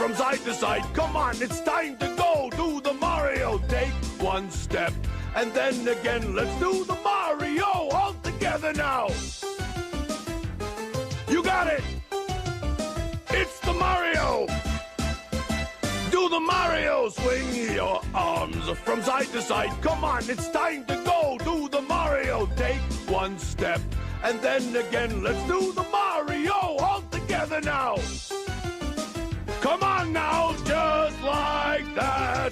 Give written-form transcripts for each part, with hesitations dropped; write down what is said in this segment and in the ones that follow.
from side to side. Come on, it's time to go. Do the Mario. Take one step, and then again. Let's do the Mario all together now. You got it. It's the Mario. Do the Mario. Swing your arms from side to side. Come on, it's time to go. Do the Mario. Take one step, and then again. Let's do the Mario all together now. Come on now, just like that.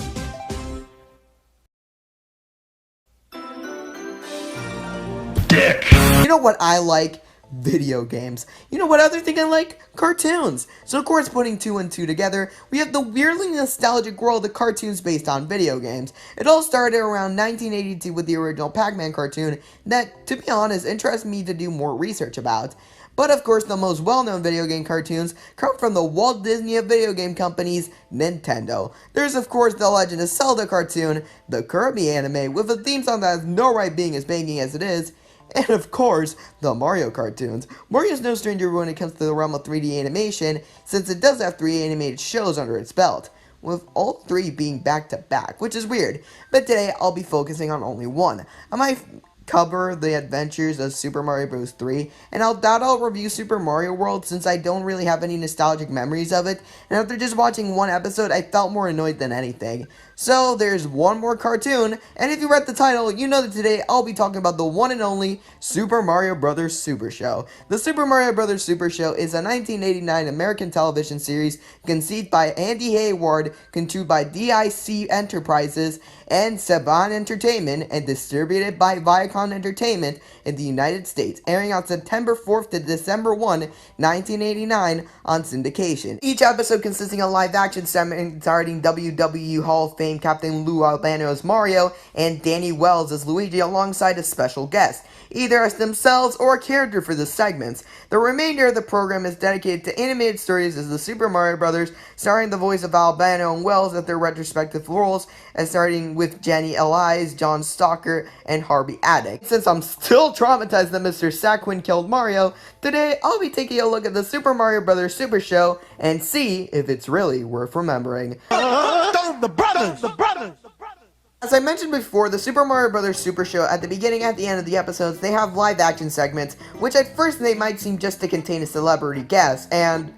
Dick! You know what I like? Video games. You know what other thing I like? Cartoons. So of course, putting two and two together, we have the weirdly nostalgic world of cartoons based on video games. It all started around 1982 with the original Pac-Man cartoon that, to be honest, interests me to do more research about. But of course, the most well-known video game cartoons come from the Walt Disney of video game companies, Nintendo. There's of course the Legend of Zelda cartoon, the Kirby anime with a theme song that has no right being as banging as it is, and of course, the Mario cartoons. Mario's no stranger when it comes to the realm of 3D animation, since it does have 3 animated shows under its belt, with all 3 being back-to-back, which is weird. But today, I'll be focusing on only one. I might cover the adventures of Super Mario Bros. 3, and I'll review Super Mario World since I don't really have any nostalgic memories of it, and after just watching one episode, I felt more annoyed than anything. So, there's one more cartoon, and if you read the title, you know that today I'll be talking about the one and only Super Mario Bros. Super Show. The Super Mario Bros. Super Show is a 1989 American television series conceived by Andy Hayward, controlled by DIC Enterprises and Saban Entertainment, and distributed by Viacom Entertainment in the United States, airing on September 4th to December 1, 1989 on syndication. Each episode consisting of live-action segments starring WWE Hall of Fame Captain Lou Albano as Mario and Danny Wells as Luigi alongside a special guest, either as themselves or a character for the segments. The remainder of the program is dedicated to animated stories as the Super Mario Brothers, starring the voice of Albano and Wells at their respective roles, and starting with Jenny Elias, John Stalker, and Harvey Addick. Since I'm still traumatized that Mr. Saquon killed Mario, today I'll be taking a look at the Super Mario Bros. Super Show and see if it's really worth remembering. The brothers. As I mentioned before, the Super Mario Bros. Super Show, at the beginning and at the end of the episodes, they have live action segments, which at first they might seem just to contain a celebrity guest, and,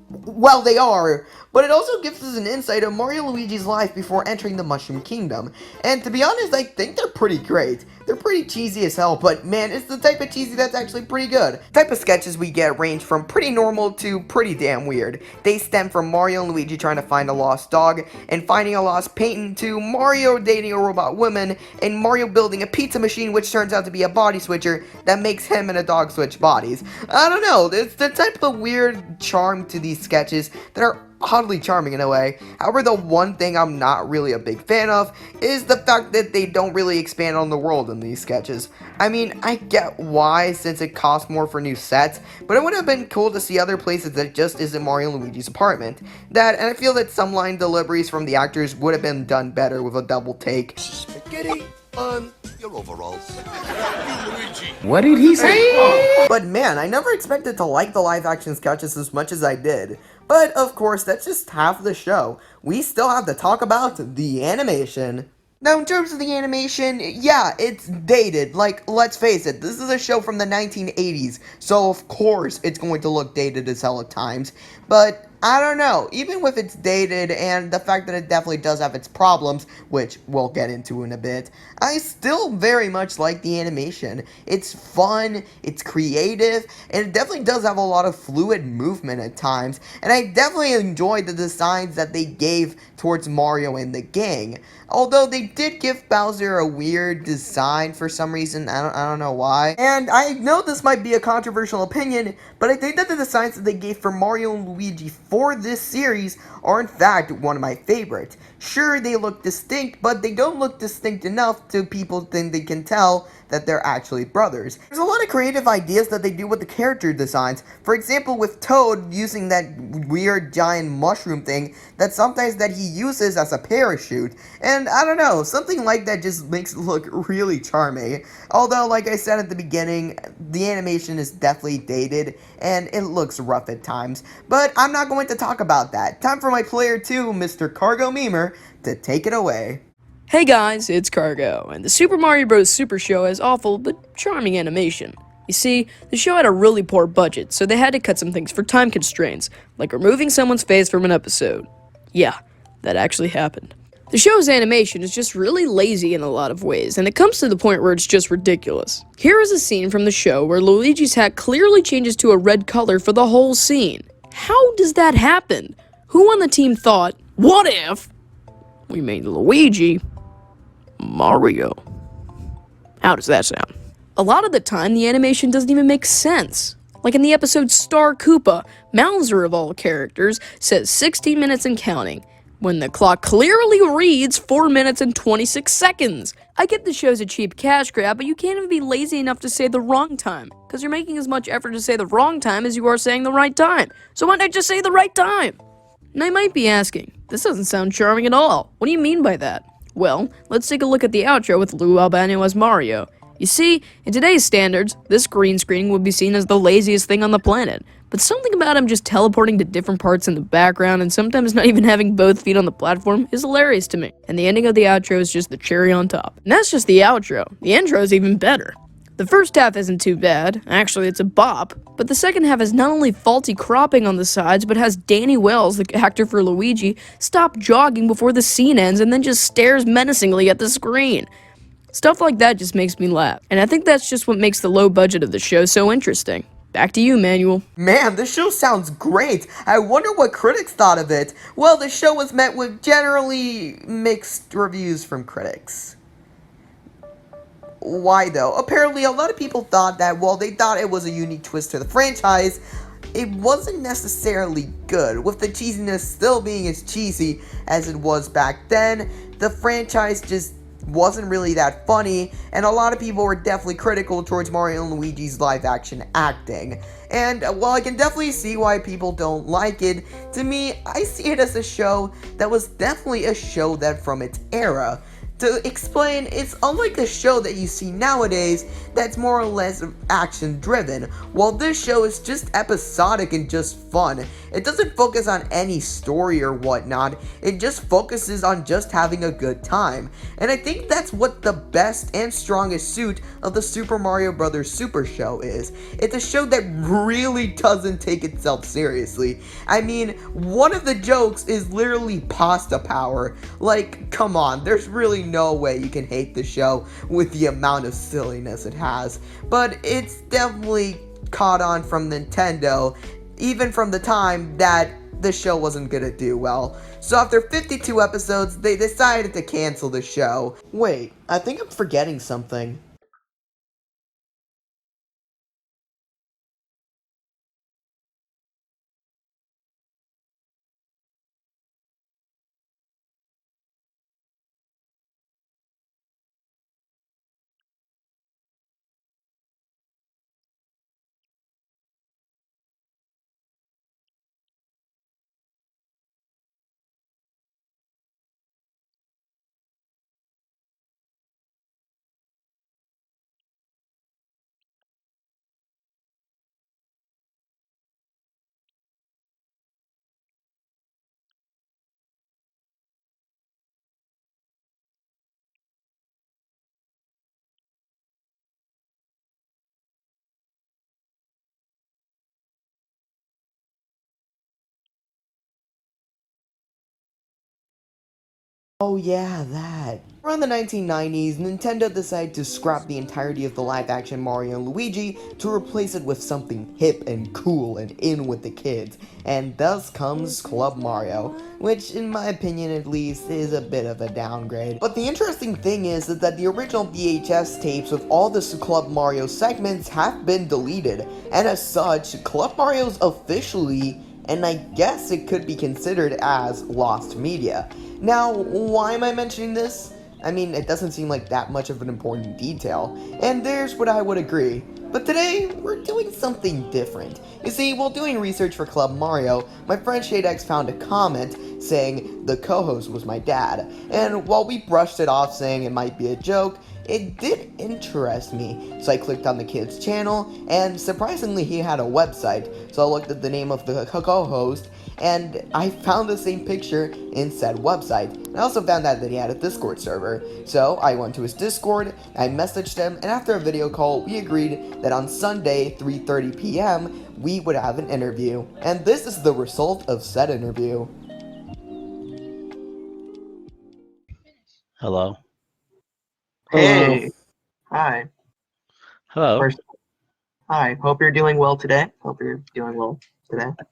well, they are, but it also gives us an insight of Mario and Luigi's life before entering the Mushroom Kingdom, and to be honest, I think they're pretty great. They're pretty cheesy as hell, but man, it's the type of cheesy that's actually pretty good. The type of sketches we get range from pretty normal to pretty damn weird. They stem from Mario and Luigi trying to find a lost dog, and finding a lost painting, to Mario dating a robot woman, and Mario building a pizza machine which turns out to be a body switcher that makes him and a dog switch bodies. I don't know, it's the type of weird charm to these sketches that are oddly charming in a way. However, the one thing I'm not really a big fan of is the fact that they don't really expand on the world in these sketches. I mean, I get why, since it costs more for new sets, but it would have been cool to see other places that just isn't Mario and Luigi's apartment. And I feel that some line deliveries from the actors would have been done better with a double take. Spaghetti on your overalls. What did he say? But man, I never expected to like the live action sketches as much as I did. But of course, that's just half the show. We still have to talk about the animation. Now, in terms of the animation, yeah, it's dated. Like, let's face it, this is a show from the 1980s, so of course it's going to look dated as hell at times. But I don't know, even with it's dated and the fact that it definitely does have its problems, which we'll get into in a bit, I still very much like the animation. It's fun, it's creative, and it definitely does have a lot of fluid movement at times, and I definitely enjoyed the designs that they gave towards Mario and the gang. Although they did give Bowser a weird design for some reason, I don't know why. And I know this might be a controversial opinion, but I think that the designs that they gave for Mario and Luigi for this series are in fact one of my favorites. Sure, they look distinct, but they don't look distinct enough to people think they can tell that they're actually brothers. There's a lot of creative ideas that they do with the character designs. For example, with Toad using that weird giant mushroom thing that sometimes that he uses as a parachute. And I don't know, something like that just makes it look really charming. Although, like I said at the beginning, the animation is definitely dated and it looks rough at times. But I'm not going to talk about that. Time for my player 2, Mr. CargoMemer, to take it away. Hey guys, it's Cargo, and the Super Mario Bros. Super Show has awful but charming animation. You see, the show had a really poor budget, so they had to cut some things for time constraints, like removing someone's face from an episode. Yeah, that actually happened. The show's animation is just really lazy in a lot of ways, and it comes to the point where it's just ridiculous. Here is a scene from the show where Luigi's hat clearly changes to a red color for the whole scene. How does that happen? Who on the team thought, what if we made Luigi Mario? How does that sound? A lot of the time, the animation doesn't even make sense. Like in the episode Star Koopa, Mouser of all characters says 16 minutes and counting, when the clock clearly reads 4 minutes and 26 seconds. I get the show's a cheap cash grab, but you can't even be lazy enough to say the wrong time, because you're making as much effort to say the wrong time as you are saying the right time. So why not just say the right time? And I might be asking, this doesn't sound charming at all. What do you mean by that? Well, let's take a look at the outro with Lou Albano as Mario. You see, in today's standards, this green screen would be seen as the laziest thing on the planet. But something about him just teleporting to different parts in the background and sometimes not even having both feet on the platform is hilarious to me. And the ending of the outro is just the cherry on top. And that's just the outro. The intro is even better. The first half isn't too bad, actually it's a bop, but the second half has not only faulty cropping on the sides, but has Danny Wells, the actor for Luigi, stop jogging before the scene ends and then just stares menacingly at the screen. Stuff like that just makes me laugh, and I think that's just what makes the low budget of the show so interesting. Back to you, Manuel. Man, this show sounds great. I wonder what critics thought of it. Well, the show was met with generally mixed reviews from critics. Why though? Apparently a lot of people thought that, well, they thought it was a unique twist to the franchise. It wasn't necessarily good, with the cheesiness still being as cheesy as it was back then. The franchise just wasn't really that funny, and a lot of people were definitely critical towards Mario and Luigi's live action acting. And while I can definitely see why people don't like it, to me, I see it as a show that was definitely a show that from its era. To explain, it's unlike a show that you see nowadays that's more or less action driven, while this show is just episodic and just fun. It doesn't focus on any story or whatnot, it just focuses on just having a good time. And I think that's what the best and strongest suit of the Super Mario Bros. Super Show is. It's a show that really doesn't take itself seriously. I mean, one of the jokes is literally pasta power. Like, come on, there's really no way you can hate the show with the amount of silliness it has. But it's definitely caught on from Nintendo, even from the time that the show wasn't gonna do well. So after 52 episodes, they decided to cancel the show. Wait, I think I'm forgetting something. Oh yeah, that. Around the 1990s, Nintendo decided to scrap the entirety of the live-action Mario and Luigi to replace it with something hip and cool and in with the kids, and thus comes Club Mario, which in my opinion at least is a bit of a downgrade. But the interesting thing is that the original VHS tapes with all the Club Mario segments have been deleted, and as such, Club Mario's officially and I guess it could be considered as lost media. Now, why am I mentioning this? I mean, it doesn't seem like that much of an important detail, and there's what I would agree. But today, we're doing something different. You see, while doing research for Club Mario, my friend ShadeX found a comment saying the co-host was my dad, and while we brushed it off saying it might be a joke, it did interest me. So I clicked on the kid's channel, and surprisingly he had a website, so I looked at the name of the co-host, and I found the same picture in said website. I also found out that he had a Discord server, so I went to his Discord, I messaged him, and after a video call, we agreed that on Sunday, 3:30 p.m., we would have an interview. And this is the result of said interview. Hello. Hey. Hi. Hello. First, hi. Hope you're doing well today.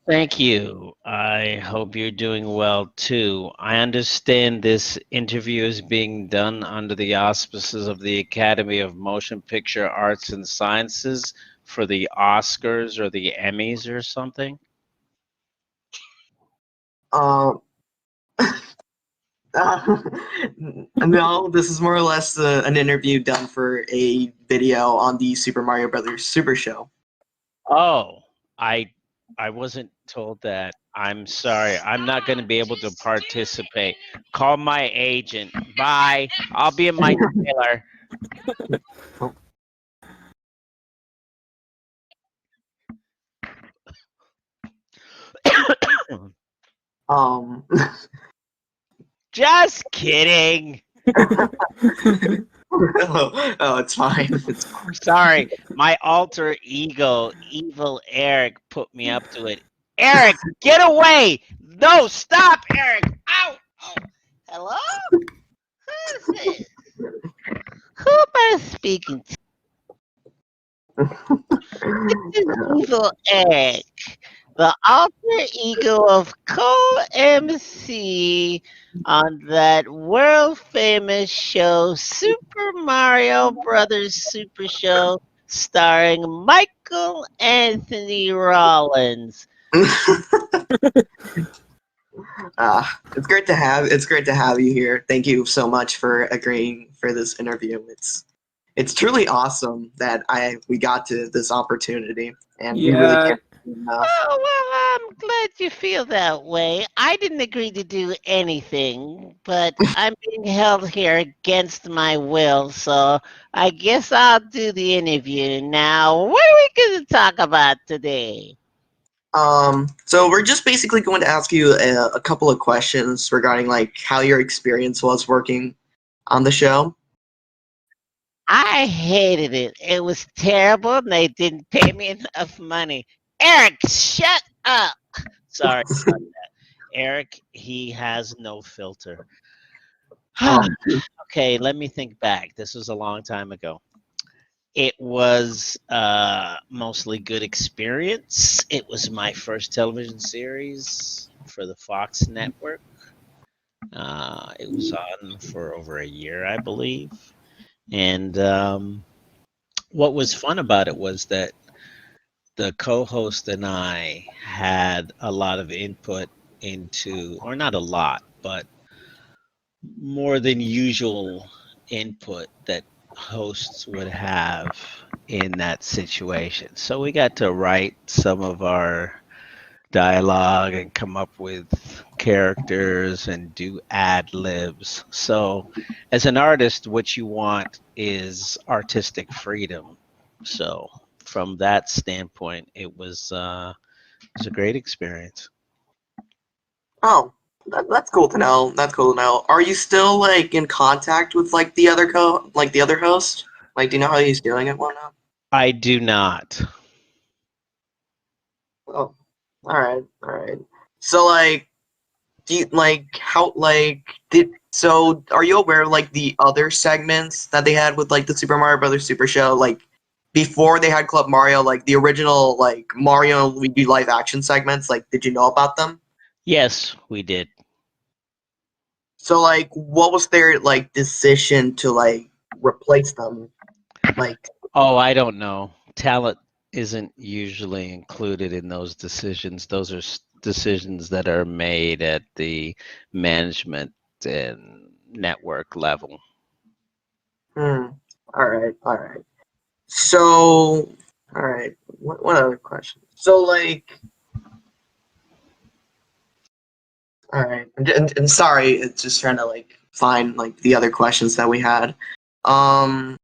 Thank you. I hope you're doing well too. I understand this interview is being done under the auspices of the Academy of Motion Picture Arts and Sciences for the Oscars or the Emmys or something. No, this is more or less an interview done for a video on the Super Mario Brothers Super Show. Oh, I wasn't told that. I'm sorry. I'm not going to be able to participate. Call my agent. Bye. I'll be in my trailer. Just kidding. Oh, it's fine. It's fine. Sorry, my alter ego, Evil Eric, put me up to it. Eric, get away! No, stop, Eric! Ow! Oh. Hello? Who is this? Who am I speaking to? This is Evil Eric, the alter ego of co-MC on that world-famous show, Super Mario Brothers Super Show, starring Michael Anthony Rawlins. It's great to have you here. Thank you so much for agreeing for this interview. It's truly awesome that we got to this opportunity, and we really can't do enough. Oh, well, I'm glad you feel that way. I didn't agree to do anything, but I'm being held here against my will, so I guess I'll do the interview. Now, what are we going to talk about today? So we're just basically going to ask you a couple of questions regarding like how your experience was working on the show. I hated it. It was terrible, and they didn't pay me enough money. Eric, shut up! Sorry about that. Eric, he has no filter. Okay, let me think back. This was a long time ago. It was mostly good experience. It was my first television series for the Fox network. It was on for over a year, I believe. And what was fun about it was that the co-host and I had a lot of input into, or not a lot, but more than usual input that hosts would have in that situation. So we got to write some of our dialogue and come up with characters and do ad libs. So as an artist, what you want is artistic freedom. So from that standpoint, it was a great experience. Oh, that's cool to know. That's cool to know. Are you still like in contact with like the other host? Like, do you know how he's doing and whatnot? I do not. Oh, all right. So like, do you like how like did so? Are you aware of like the other segments that they had with like the Super Mario Brothers Super Show? Like before they had Club Mario, like the original like Mario and Luigi live action segments. Like, did you know about them? Yes, we did. So like, what was their like decision to like replace them? Like, Oh, I don't know. Talent isn't usually included in those decisions. Those are decisions that are made at the management and network level. All right, all right. So, all right. What other question? So, like, all right. And sorry, it's just trying to like find like the other questions that we had. Um.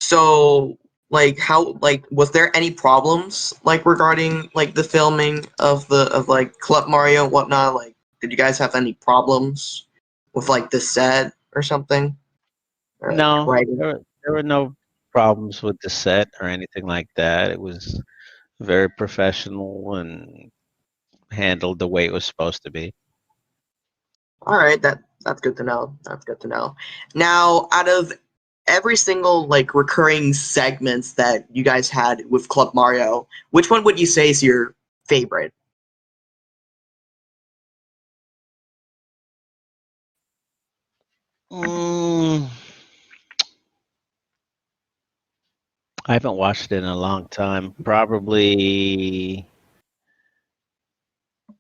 So, like, how like was there any problems like regarding like the filming of like Club Mario and whatnot? Like, did you guys have any problems with like the set or something? Or, like, No, writing? there were no problems with the set or anything like that. It was very professional and handled the way it was supposed to be. All right, that's good to know. That's good to know. Now, out of every single like recurring segments that you guys had with Club Mario, which one would you say is your favorite? Mm, I haven't watched it in a long time. Probably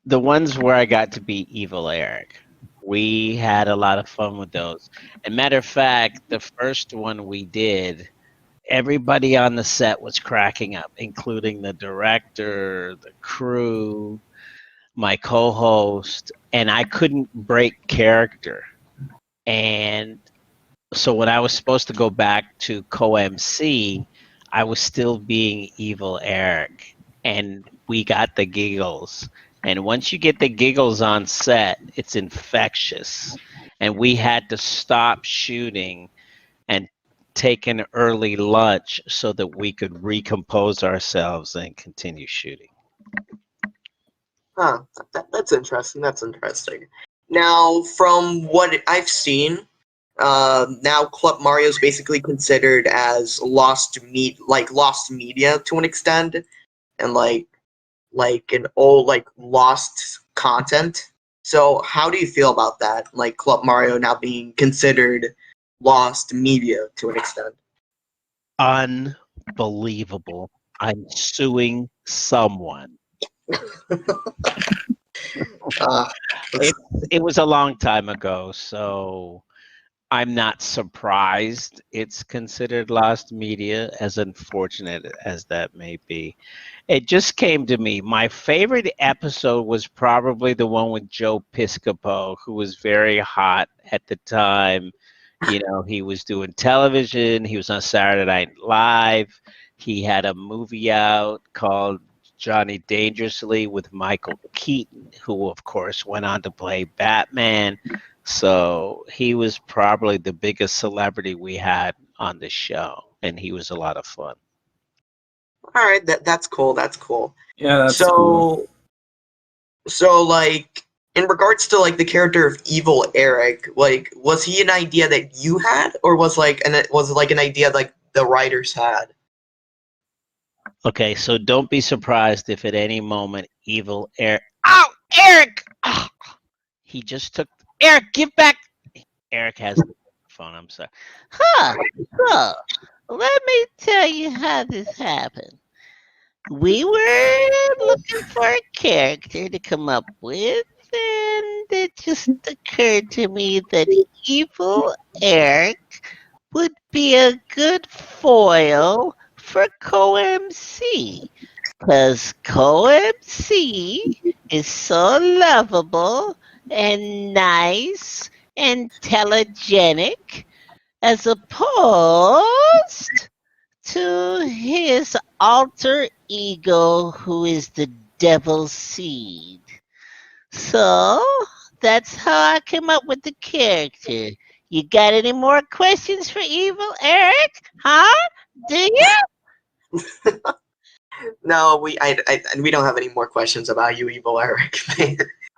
the ones where I got to be Evil Eric. We had a lot of fun with those. And matter of fact, the first one we did, everybody on the set was cracking up, including the director, the crew, my co-host, and I couldn't break character. And so when I was supposed to go back to co-MC, I was still being Evil Eric, and we got the giggles. And once you get the giggles on set, it's infectious. And we had to stop shooting and take an early lunch so that we could recompose ourselves and continue shooting. Huh, that's interesting. That's interesting. Now, from what I've seen, now Club Mario is basically considered as lost media to an extent, and like an old like lost content. So, how do you feel about that? Like Club Mario now being considered lost media to an extent. Unbelievable. I'm suing someone. Uh, It, it was a long time ago, so I'm not surprised it's considered lost media, as unfortunate as that may be. It just came to me. My favorite episode was probably the one with Joe Piscopo, who was very hot at the time. You know, he was doing television, he was on Saturday Night Live. He had a movie out called Johnny Dangerously with Michael Keaton, who, of course, went on to play Batman. So he was probably the biggest celebrity we had on the show, and he was a lot of fun. all right, that's cool. That's cool. Yeah, that's so cool. so like in regards to like the character of Evil Eric, like was he an idea that you had, or was it like an idea like the writers had? Okay, so don't be surprised if at any moment Evil Eric. Ow, Eric! Oh, he just took. Eric, give back. Eric has the phone. I'm sorry. Huh. So, let me tell you how this happened. We were looking for a character to come up with, and it just occurred to me that Evil Eric would be a good foil for co-MC. Because co-MC is so lovable and nice and telegenic as opposed to his alter ego, who is the devil's seed. So that's how I came up with the character. You got any more questions for Evil Eric? Huh? Do you? No, we don't have any more questions about you, Evil Eric.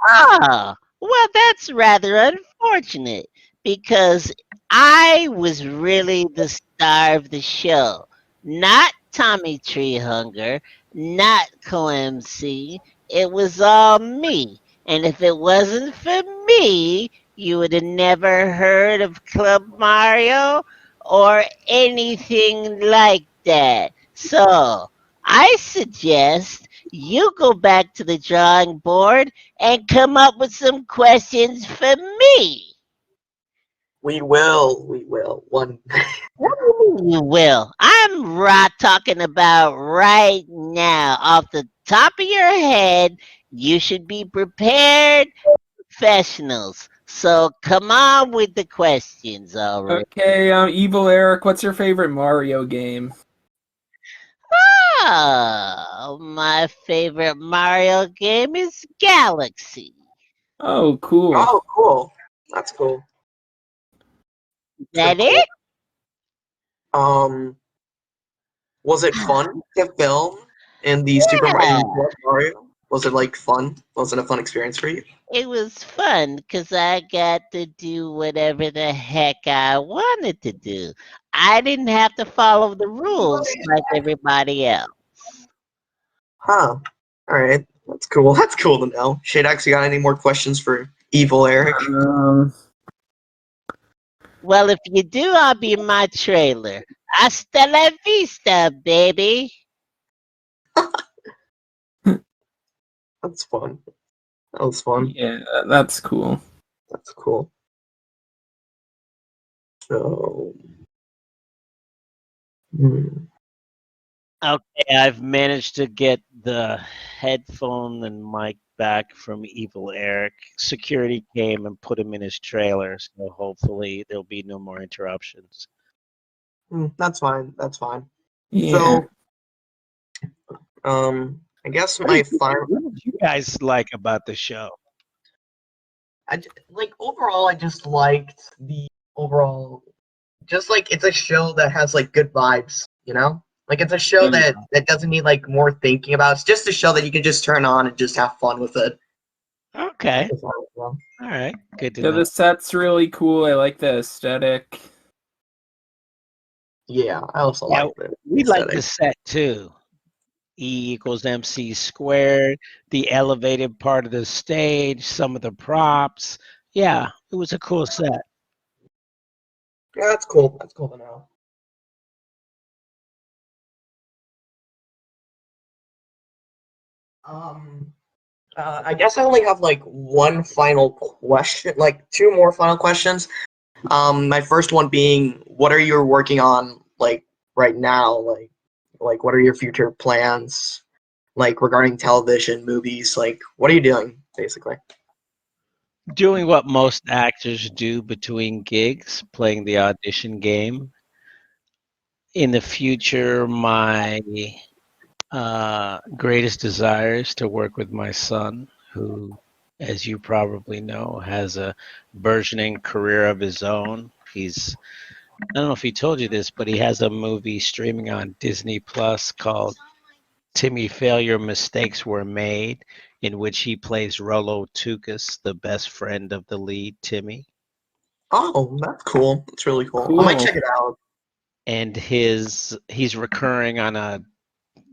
Oh, well, that's rather unfortunate because I was really the star of the show, not Tommy Treehunger, not Co-MC. It was all me. And if it wasn't for me, you would have never heard of Club Mario or anything like that. So, I suggest you go back to the drawing board and come up with some questions for me. We will. We will. One. What do you mean you will? I'm talking about right now. Off the top of your head, you should be prepared, professionals. So come on with the questions already. Okay, Evil Eric, what's your favorite Mario game? Oh, my favorite Mario game is Galaxy. Oh, cool. Oh, cool. That's cool. Is that Pretty it? cool. Was it fun to film in the Super Yeah. Mario? Was it like fun? Was it a fun experience for you? It was fun because I got to do whatever the heck I wanted to do. I didn't have to follow the rules like everybody else. Huh. All right. That's cool. That's cool to know. ShadeX, you got any more questions for Evil Eric? Well, if you do, I'll be in my trailer. Hasta la vista, baby. That's fun. That was fun. Yeah, that's cool. That's cool. So. Okay, I've managed to get the headphone and mic back from Evil Eric. Security came and put him in his trailer, so hopefully there'll be no more interruptions. That's fine. That's fine. Yeah. So, I guess my final. What did you guys like about the show? Overall, I just liked the overall. Just like it's a show that has like good vibes, you know. Like it's a show that doesn't need like more thinking about. It's just a show that you can just turn on and just have fun with it. Okay. All right. Good to Yeah, know. the set's really cool. I like the aesthetic. Yeah, I also Yeah, like it. we like the set too. E equals MC squared, the elevated part of the stage, some of the props. Yeah, it was a cool set. Yeah, that's cool. That's cool to know. I guess I only have like one final question, like two more final questions. My first one being, what are you working on like right now? Like what are your future plans? Like regarding television, movies, like what are you doing basically? Doing what most actors do between gigs, playing the audition game. In the future, my greatest desire is to work with my son, who, as you probably know, has a burgeoning career of his own. I don't know if he told you this, but he has a movie streaming on Disney Plus called Timmy Failure Mistakes Were Made, in which he plays Rolo Tukas, the best friend of the lead, Timmy. Oh, that's cool. That's really cool. I Cool. might check it out. And he's recurring on a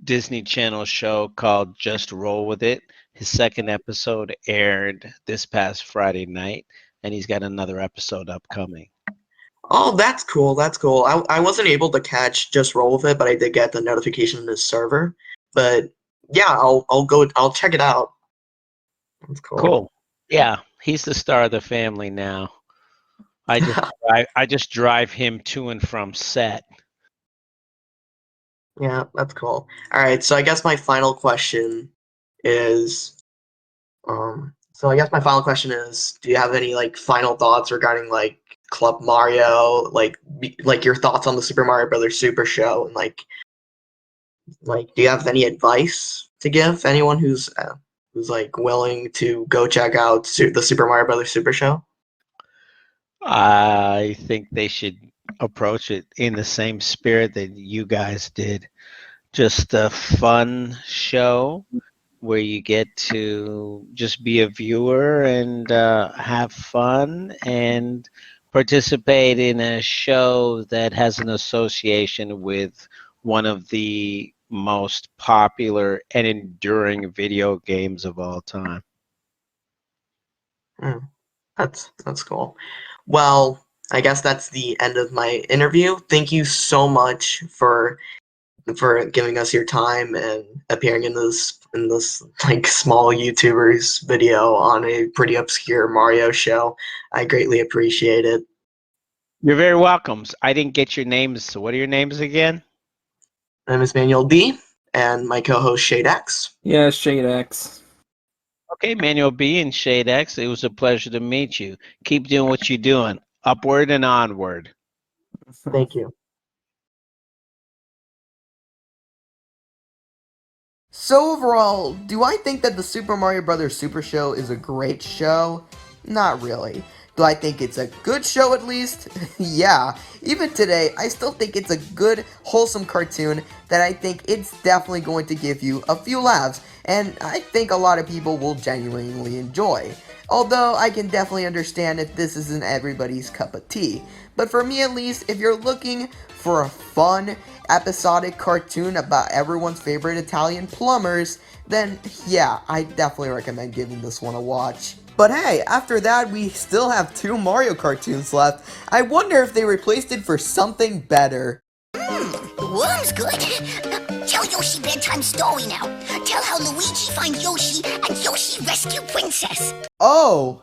Disney Channel show called Just Roll With It. His second episode aired this past Friday night, and he's got another episode upcoming. Oh, that's cool. That's cool. I wasn't able to catch Just Roll With It, but I did get the notification in the server. But yeah, I'll check it out. That's cool. Cool. Yeah, he's the star of the family now. I just drive him to and from set. Yeah, that's cool. All right, so I guess my final question is, do you have any like final thoughts regarding like Club Mario, like your thoughts on the Super Mario Brothers Super Show, and like do you have any advice to give anyone who's like willing to go check out the Super Mario Brothers Super Show? I think they should approach it in the same spirit that you guys did. Just a fun show where you get to just be a viewer and have fun and participate in a show that has an association with one of the most popular and enduring video games of all time. That's cool. Well, I guess that's the end of my interview. Thank you so much for for giving us your time and appearing in this like small YouTuber's video on a pretty obscure Mario show. I greatly appreciate it. You're very welcome. I didn't get your names, so what are your names again? My name is Manuel D, and my co-host ShadeX. Yeah, ShadeX. Okay, Manuel B and ShadeX, it was a pleasure to meet you. Keep doing what you're doing. Upward and onward. Thank you. So overall, do I think that the Super Mario Bros. Super Show is a great show? Not really. Do I think it's a good show at least? Yeah. Even today, I still think it's a good, wholesome cartoon that I think it's definitely going to give you a few laughs, and I think a lot of people will genuinely enjoy. Although, I can definitely understand if this isn't everybody's cup of tea. But for me at least, if you're looking for a fun, episodic cartoon about everyone's favorite Italian plumbers, then yeah, I definitely recommend giving this one a watch. But hey, after that, we still have 2 Mario cartoons left. I wonder if they replaced it for something better. Worm's good. Tell Yoshi bedtime story now. Tell how Luigi finds Yoshi and Yoshi rescue Princess. Oh,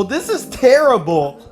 this is terrible.